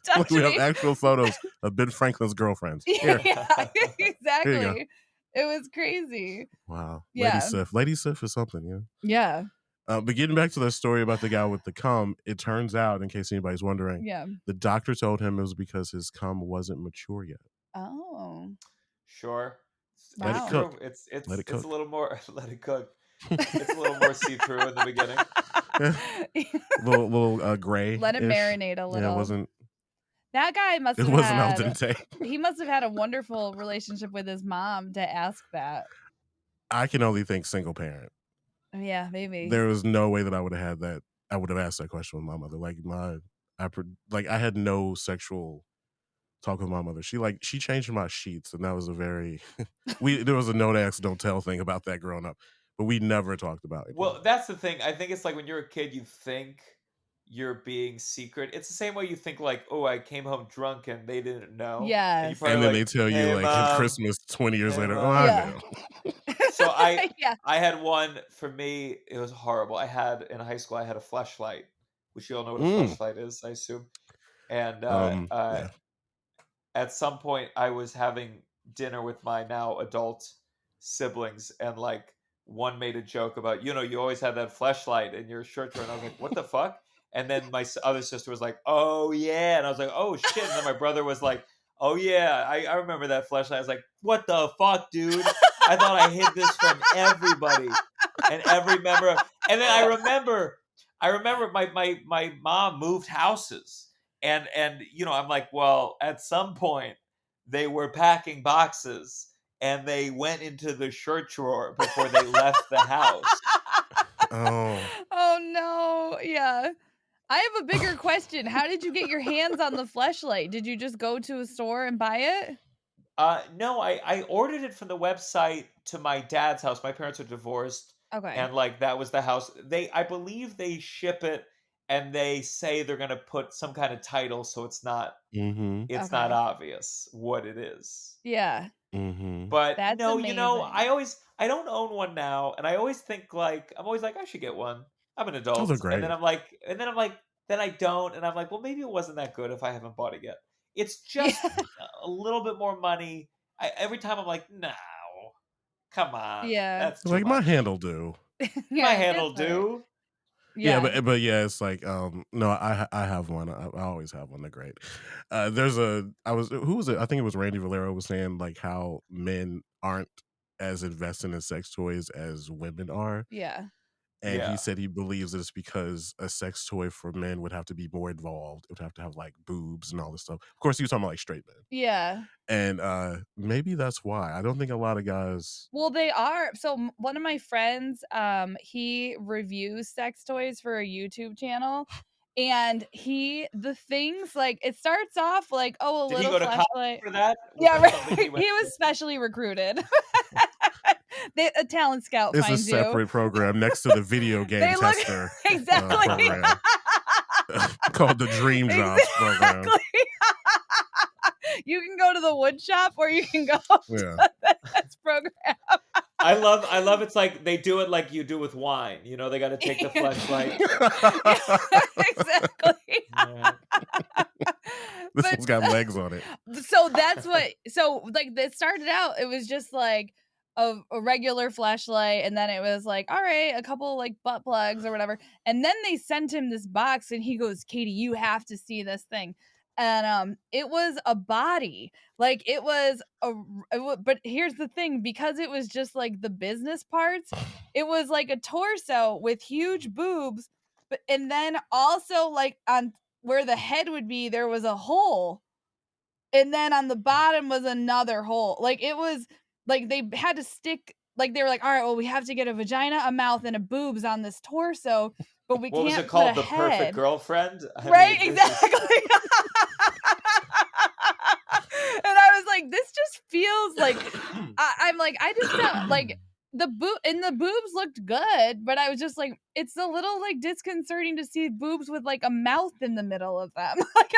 touch Like we have me. actual photos of Ben Franklin's girlfriends. Here. Yeah, Here you go. exactly. It was crazy. Wow. Lady Yeah. Sif. Lady Sif is something, yeah. Yeah. But getting back to the story about the guy with the cum, it turns out, in case anybody's wondering, Yeah. the doctor told him it was because his cum wasn't mature yet. Oh. Sure. Let Wow. it cook. It's Let it it's cook. a little more let it cook. It's a little more see-through in the beginning. little gray. Let it marinate a little. Yeah, it wasn't. That guy must It have wasn't al had. dente. He must have had a wonderful relationship with his mom to ask that. I can only think single parent. Yeah, maybe. There was no way that I would have had that. I would have asked that question with my mother. I had no sexual talk with my mother. She changed my sheets, and that was a very there was a no ask, don't tell thing about that growing up. But we never talked about it. Well, that's the thing. I think it's like when you're a kid, you think you're being secret. It's the same way you think like, oh, I came home drunk and they didn't know. And you Yes. probably And then like, they tell you hey, like at Mom. Christmas 20 years Hey, later, Mom. oh, I Yeah. know. So Yeah. I had one for me. It was horrible. I had in high school. I had a fleshlight, which you all know what a fleshlight is, I assume. And Yeah. at some point, I was having dinner with my now adult siblings, and like one made a joke about, you always had that fleshlight in your shirt drawer, and I was like, what the fuck? And then my other sister was like, oh yeah, and I was like, oh shit. And then my brother was like, oh yeah, I remember that fleshlight. I was like, what the fuck, dude? I thought I hid this from everybody and every member. And then I remember my mom moved houses, and I'm like, well, at some point they were packing boxes, and they went into the shirt drawer before they left the house. Oh. Oh no. Yeah. I have a bigger question. How did you get your hands on the fleshlight? Did you just go to a store and buy it? No, I ordered it from the website to my dad's house. My parents are divorced, Okay. and like that was the house. I believe they ship it, and they say they're gonna put some kind of title so Mhm. it's not Okay. obvious what it is. Yeah. Mhm. But That's no, amazing. I don't own one now, and I always think like I'm always like I should get one. I'm an Oh, they're adult, great. and then I'm like, then I don't, and I'm like, well, maybe it wasn't that good if I haven't bought it yet. It's Yeah. just a little bit more money. Every time I'm like, no, come on, Yeah. that's too Like, my much. hand'll do. My Yeah, hand'll it's alright. do. Yeah, Yeah. but yeah, it's like, no, I have one. I always have one. They're great. There's a I was who was it? I think it was Randy Valero was saying like how men aren't as invested in sex toys as women are, Yeah. and he Yeah. said he believes it's because a sex toy for men would have to be more involved. It would have to have like boobs and all this stuff. Of course, he was talking about like straight men, Yeah. and maybe that's why. I don't think a lot of guys. Well, they are. So one of my friends, he reviews sex toys for a YouTube channel. And the things like it starts off like, oh, a Did he little go to college flashlight. for that? Was Yeah, that something he right. went He was to? specially recruited. A talent scout It's a finds you. separate program next to the video game They look tester exactly. program called the Dream Jobs program. Exactly. You can go to the wood shop or you can go Yeah. to this program. I love it's like they do it like you do with wine. You know, they got to take the fleshlight. Yeah, exactly. Yeah. This But one's got legs on it. so that's what like it started out, it was just like a regular flashlight, and then it was like, all right, a couple like butt plugs or whatever. And then they sent him this box and he goes, Katie, you have to see this thing. And it was a body. Like but here's the thing, because it was just like the business parts, it was like a torso with huge boobs, but and then also like on where the head would be, there was a hole. And then on the bottom was another hole. Like it was like they had to stick, like they were like, all right, well, we have to get a vagina, a mouth, and a boobs on this torso, but we What was it can't put a called? The perfect head. girlfriend? I Right? mean, this is Exactly. And I was like, this just feels like I'm like, I just felt like the boobs looked good, but I was just like, it's a little like disconcerting to see boobs with like a mouth in the middle of them. Like,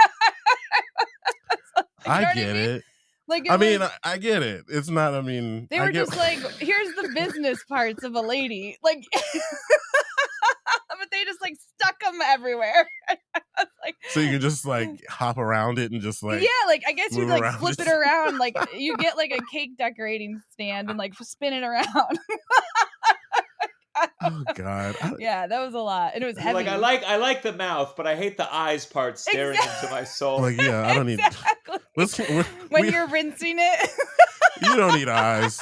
you I know what I get mean? it. Like I it mean, was, I get it. It's not. I mean, they I were get. just like, here's the business parts of a lady, like, but they just like stuck them everywhere. I was like, So you can just like hop around it and just like yeah, like I guess you'd move like around. flip it around, like you get like a cake decorating stand and like spin it around. Oh God. Yeah, that was a lot, and it was you're like heavy. I like the mouth, but I hate the eyes part staring into my soul. Like, yeah, I don't need. Exactly. Listen, When you're rinsing it. you don't need eyes.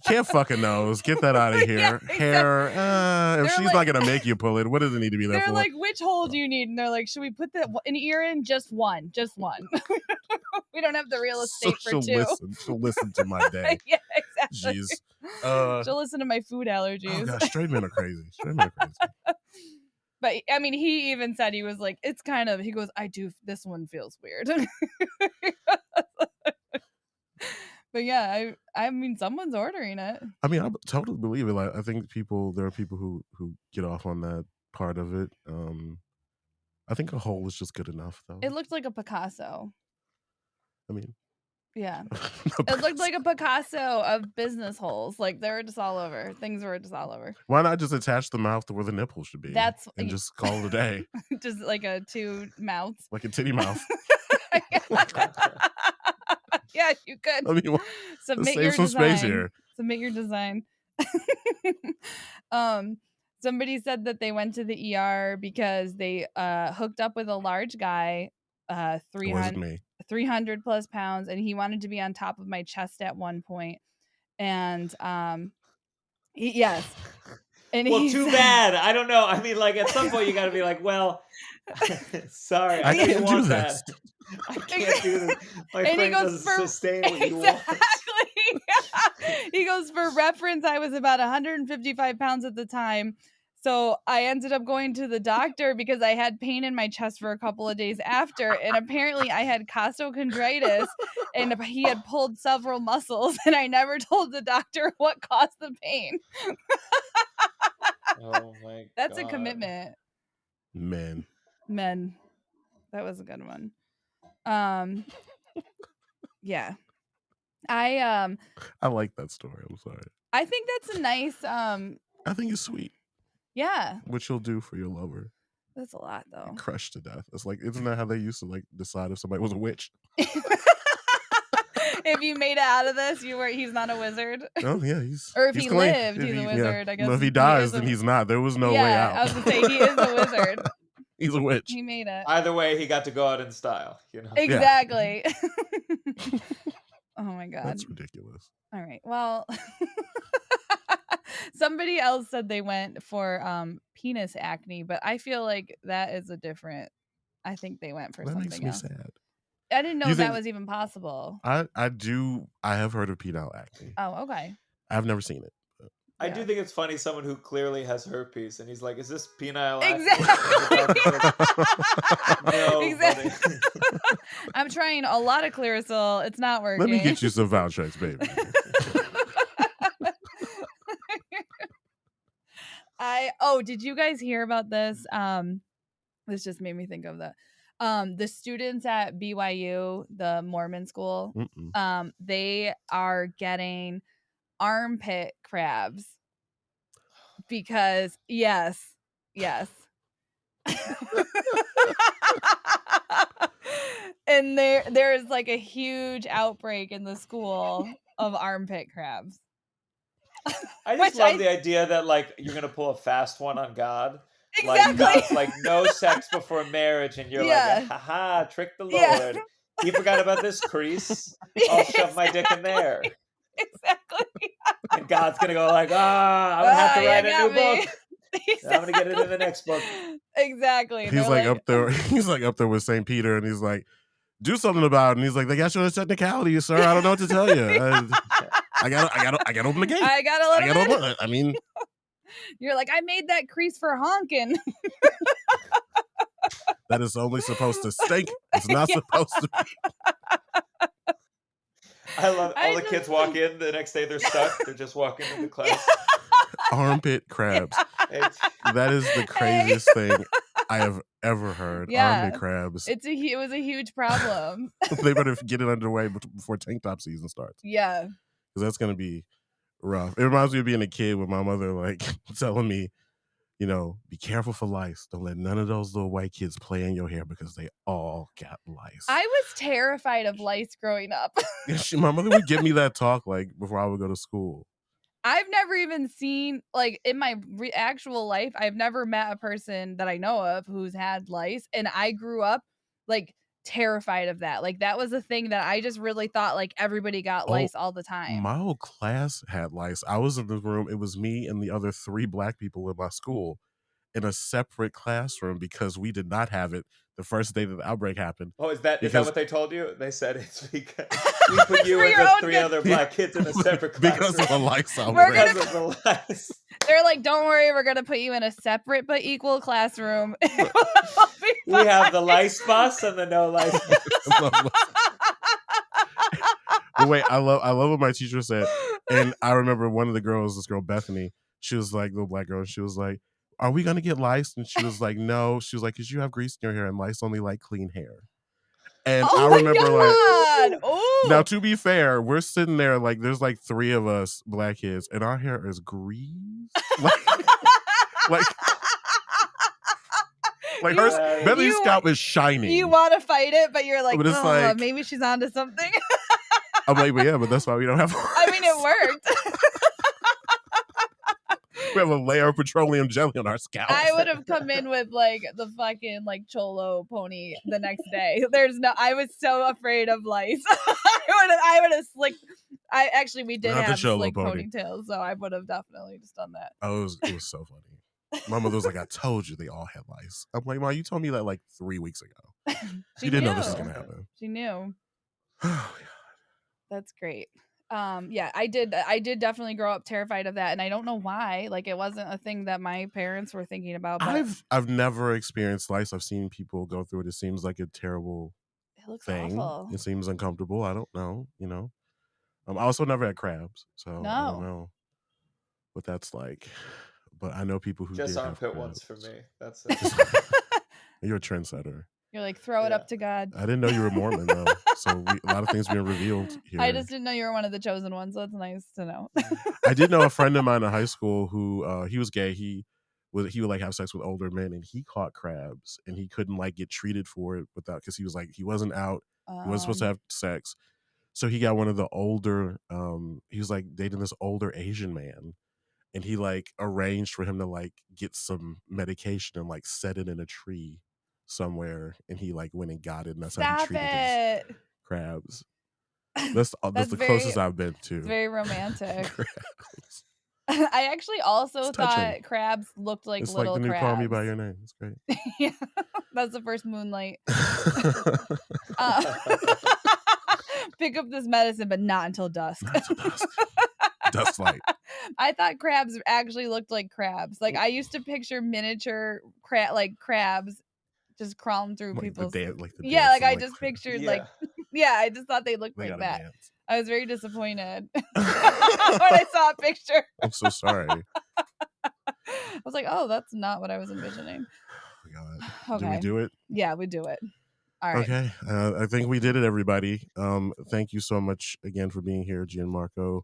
Can't fucking nose. Get that out of here. Yeah, exactly. Hair. If They're she's like- not gonna make you pull it, what does it need to be there They're for? like, which hole do you need? And they're like, should we put an ear in? Just one. Just one. We don't have the real estate for two. She'll listen to my day. Yeah, exactly. Jeez. She'll listen to my food allergies. Oh gosh, straight men are crazy. Straight men are crazy. But I mean, he even said, he was like, it's kind of, he goes, this one feels weird. But yeah, I mean, someone's ordering it. I mean, I totally believe it. Like, I think there are people who get off on that part of it. I think a hole is just good enough, though. It looked like a Picasso. I mean, yeah, it looked like a Picasso of business holes. Like they were just all over. Things were just all over. Why not just attach the mouth to where the nipple should be? And just call it a day. Just like a two mouths, like a titty mouth. Yeah, you could. I mean, submit save your some design. space here. Submit your design. Somebody said that they went to the ER because they hooked up with a large guy, 300 plus pounds, and he wanted to be on top of my chest at one point. And yes. And well, too bad. I don't know. I mean, like at some point you got to be like, well, sorry, I can't do this. I can't do this. My and brain doesn't sustain what you want. Exactly. goes, for reference, I was about 155 pounds at the time. So I ended up going to the doctor because I had pain in my chest for a couple of days after. And apparently I had costochondritis and he had pulled several muscles. And I never told the doctor what caused the pain. Oh my That's God. a commitment. Men. That was a good one. Yeah. I like that story. I'm sorry. I think that's a nice I think it's sweet. Yeah. What you'll do for your lover. That's a lot though. Crushed to death. It's like, isn't that how they used to like decide if somebody was a witch? If you made it out of this, he's not a wizard. Oh yeah, or if he's he clean. lived, he's a wizard. I guess. No, if he dies, then he's not. There was no way out. I was gonna say he is a wizard. He's a witch. He made it. Either way, he got to go out in style. You know. Exactly. Yeah. Oh my God. That's ridiculous. All right. Well, somebody else said they went for penis acne, but I feel like that is a different. I think they went for something else. That makes me sad. I didn't know that was even possible. I have heard of penile acne. Oh, okay. I've never seen it. I do think it's funny, someone who clearly has herpes, and he's like, "Is this penile?" Exactly. No, exactly. I'm trying a lot of Clearasil. It's not working. Let me get you some Valtrex, baby. Did you guys hear about this? This just made me think of that. The students at BYU, the Mormon school, they are getting armpit crabs because yes. And there's like a huge outbreak in the school of armpit crabs. I just love the idea that like you're gonna pull a fast one on God. Exactly. Like God's like no sex before marriage, and you're like, haha, trick the Lord. Yeah. He forgot about this crease. I'll shove my dick in there. Exactly. And God's gonna go like, I'm gonna have to write a new book. I'm gonna get it in the next book. Exactly. He's like up there. He's like up there with St. Peter, and he's like, do something about it. And he's like, they got you on a technicality, sir. I don't know what to tell you. I gotta open the gate. I gotta let him in. Open it. I mean, you're like, I made that crease for honking. That is only supposed to stink. It's not supposed to be. I love all the kids walk in the next day. They're stuck. They're just walking into class. Armpit crabs. That is the craziest thing I have ever heard. Armpit crabs. It was a huge problem. They better get it underway before tank top season starts. Yeah. Because that's going to be rough. It reminds me of being a kid with my mother like telling me, you know, be careful for lice. Don't let none of those little white kids play in your hair because they all got lice. I was terrified of lice growing up. My mother would give me that talk like before I would go to school. I've never even seen, like, in my actual life, I've never met a person that I know of who's had lice. And I grew up, like, terrified of that. Like, that was a thing that I just really thought, like, everybody got lice all the time. My whole class had lice. I was in the room. It was me and the other 3 black people in my school in a separate classroom because we did not have it the first day that the outbreak happened. Oh, is that what they told you? They said it's because we put you and the 3 other black kids in a separate classroom. Because of the lice outbreak. Because of the lice. They're like, don't worry, we're going to put you in a separate but equal classroom. We have the lice bus and the no lice bus. But wait, I love what my teacher said. And I remember one of the girls, this girl, Bethany, she was like, the black girl, she was like, are we going to get lice? And she was like, no. She was like, because you have grease in your hair and lice only like clean hair. And I remember like, now to be fair, we're sitting there like, there's like 3 of us black kids and our hair is grease. Like hers, Bethany's scalp is shining. You want to fight it, but you're like, but it's like, maybe she's onto something. I'm like, but yeah, but that's why we don't have lice. I mean, it worked. We have a layer of petroleum jelly on our scalp. I would have come in with like the fucking like cholo pony the next day. I was so afraid of lice. I would have slicked. We did have slick ponytails, so I would have definitely just done that. Oh, it was so funny. My mother was like, I told you they all had lice. I'm like, Mom, you told me that like 3 weeks ago. She didn't know this was going to happen. She knew. Oh, God. That's great. Yeah, I did definitely grow up terrified of that, and I don't know why. Like, it wasn't a thing that my parents were thinking about, but I've never experienced lice. I've seen people go through it. It seems like a terrible it looks thing. awful. It seems uncomfortable. I don't know, I also never had crabs, so I don't No. know what that's like. But I know people who Just did have armpit ones for crabs. me. That's it. Just you're a trendsetter. You're like, throw it Yeah. up to God. I didn't know you were Mormon though, so a lot of things being revealed I here. just didn't know you were one of the chosen ones, so it's nice to know. I did know a friend of mine in high school who he was gay. He would like have sex with older men, and he caught crabs, and he couldn't like get treated for it without because he was like he wasn't out. He wasn't supposed to have sex, so he got one of the older. He was like dating this older Asian man, and he like arranged for him to like get some medication and like set it in a tree somewhere, and he like went and got it, and that's how he Stop treated his it. crabs. That's That's the closest I've been it's to very romantic. crabs. I actually It's also touching. thought crabs looked like It's like little the new Call Me by crabs. Your Name. It's great. Yeah, that's the first Moonlight. Uh, pick up this medicine, but not until dusk. Not to dusk. Dust light. I thought crabs actually looked like crabs. Like, I used to picture miniature crabs just crawling through Like the people's. dance, like the Yeah, like dancing, I like just crab. pictured Yeah. yeah, I just thought they looked They like gotta that. dance. I was very disappointed when I saw a picture. I'm so sorry. I was like, oh, that's not what I was envisioning. Oh my God. Do we Okay. do it? Yeah, we do it. All right. Okay. I think we did it, everybody. Thank you so much again for being here, Gianmarco.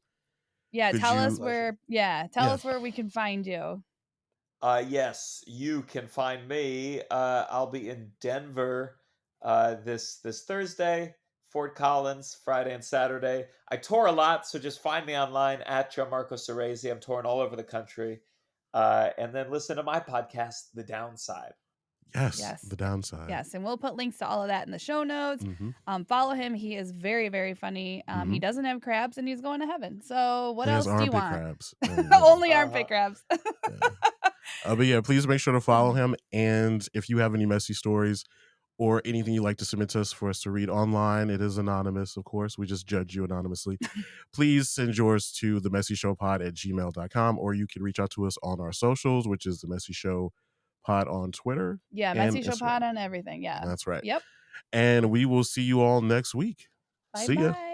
Yeah, Could tell you- us Pleasure. tell Yeah. us where we can find you. Yes, you can find me. I'll be in Denver this Thursday, Fort Collins, Friday and Saturday. I tour a lot, so just find me online at Gianmarco Soresi. I'm touring all over the country. And then listen to my podcast, The Downside. Yes. Yes. The downside. Yes, and we'll put links to all of that in the show notes. Mm-hmm. Follow him. He is very, very funny. He doesn't have crabs and he's going to heaven. So what He has else do you armpit want? crabs. And, Only armpit crabs. Yeah. But yeah, please make sure to follow him. And if you have any messy stories or anything you'd like to submit to us for us to read online, it is anonymous, of course. We just judge you anonymously. Please send yours to themessyshowpod@gmail.com, or you can reach out to us on our socials, which is The Messy Show Pod on Twitter. Yeah, and Messy Show Instagram. Pod on everything. Yeah. That's right. Yep. And we will see you all next week. Bye See ya. bye.